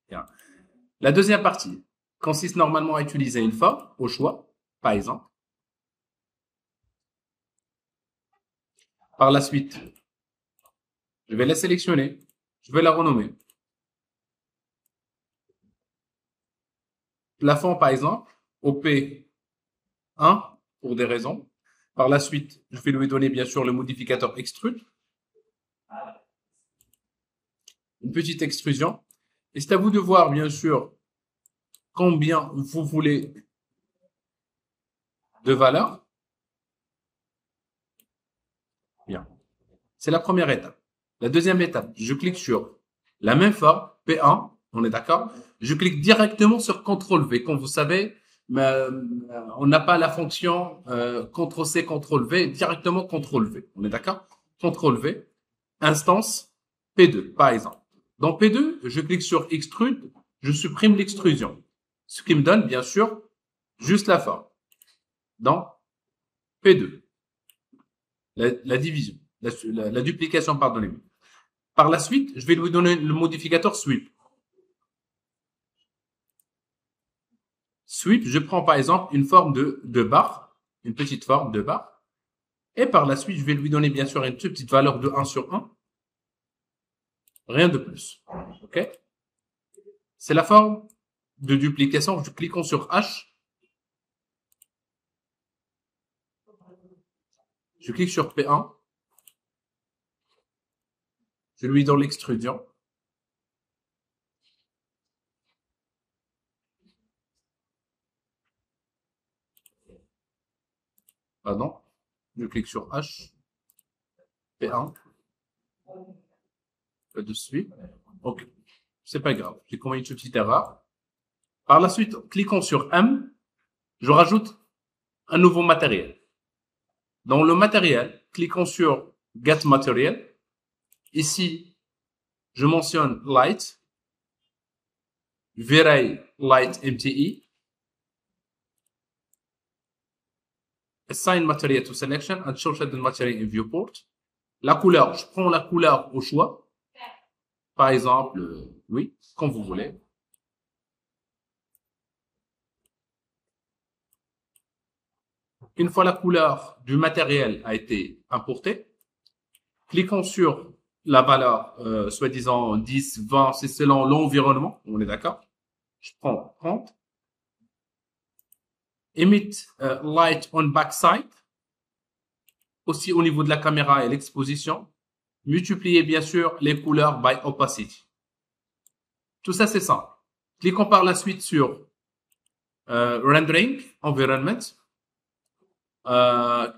Bien. La deuxième partie consiste normalement à utiliser une forme au choix, par exemple. Par la suite, je vais la sélectionner, je vais la renommer. Plafond, par exemple, OP1 pour des raisons. Par la suite, je vais lui donner bien sûr le modificateur extrude. Une petite extrusion. Et c'est à vous de voir bien sûr combien vous voulez de valeur. Bien. C'est la première étape. La deuxième étape, je clique sur la même forme, P1, on est d'accord? Je clique directement sur CTRL-V. Comme vous savez, on n'a pas la fonction CTRL-C, CTRL-V, directement CTRL-V. On est d'accord? CTRL-V, instance P2, par exemple. Dans P2, je clique sur Extrude, je supprime l'extrusion. Ce qui me donne, bien sûr, juste la forme. Dans P2, la division, la duplication, pardonnez-moi. Par la suite, je vais lui donner le modificateur sweep. Sweep, je prends par exemple une forme de barre, une petite forme de barre. Et par la suite, je vais lui donner bien sûr une toute petite valeur de 1 sur 1. Rien de plus. OK? C'est la forme de duplication. Je clique sur H. Je clique sur P1. Je lui donne l'extrusion. Pardon. Je clique sur H. P1. De suite. OK. C'est pas grave. J'ai commis une petite erreur. Par la suite, cliquons sur M. Je rajoute un nouveau matériel. Dans le matériel, cliquons sur Get Material. Ici, je mentionne Light. Vary Light MTE. Assign Material to Selection and Show the Material in Viewport. La couleur, je prends la couleur au choix. Par exemple, oui, comme vous voulez. Une fois la couleur du matériel a été importée, cliquons sur la valeur, soi-disant 10, 20, c'est selon l'environnement, on est d'accord? Je prends 30. Emit light on backside, aussi au niveau de la caméra et l'exposition. Multiplier bien sûr les couleurs by opacity. Tout ça c'est simple. Cliquons par la suite sur rendering, environment.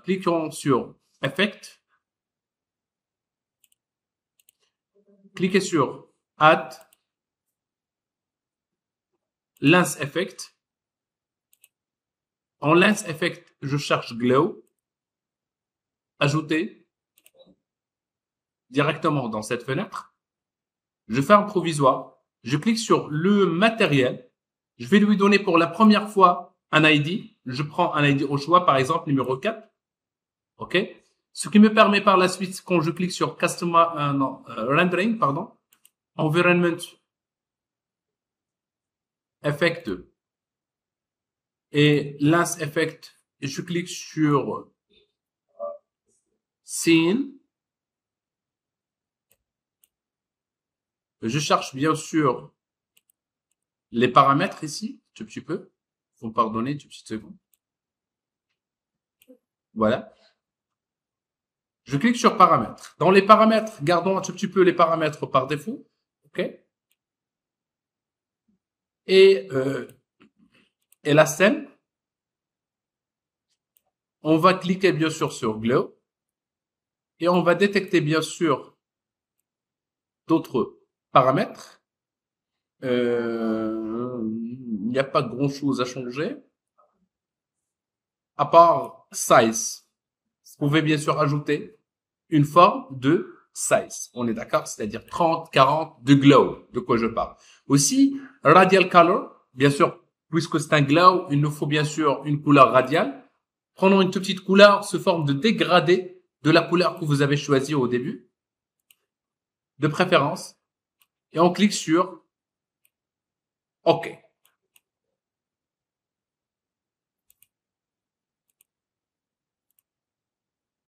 Cliquons sur effect. Cliquez sur add lens effect. En lens effect, je cherche glow. Ajouter directement dans cette fenêtre. Je fais un provisoire. Je clique sur le matériel. Je vais lui donner pour la première fois un ID. Je prends un ID au choix, par exemple, numéro 4. OK? Ce qui me permet par la suite, quand je clique sur rendering, pardon, environment, effect et lens effect, et je clique sur scene. Je cherche bien sûr les paramètres ici, un petit peu. Vous me pardonnez une petite seconde. Voilà. Je clique sur paramètres. Dans les paramètres, gardons un tout petit peu les paramètres par défaut. OK? Et la scène, on va cliquer bien sûr sur Glow. Et on va détecter bien sûr d'autres paramètres. Il n'y a pas grand chose à changer. À part size. Vous pouvez bien sûr ajouter une forme de size. On est d'accord? C'est-à-dire 30, 40 de glow. De quoi je parle? Aussi, radial color. Bien sûr, puisque c'est un glow, il nous faut bien sûr une couleur radiale. Prenons une toute petite couleur sous forme de dégradé de la couleur que vous avez choisie au début. De préférence. Et on clique sur OK.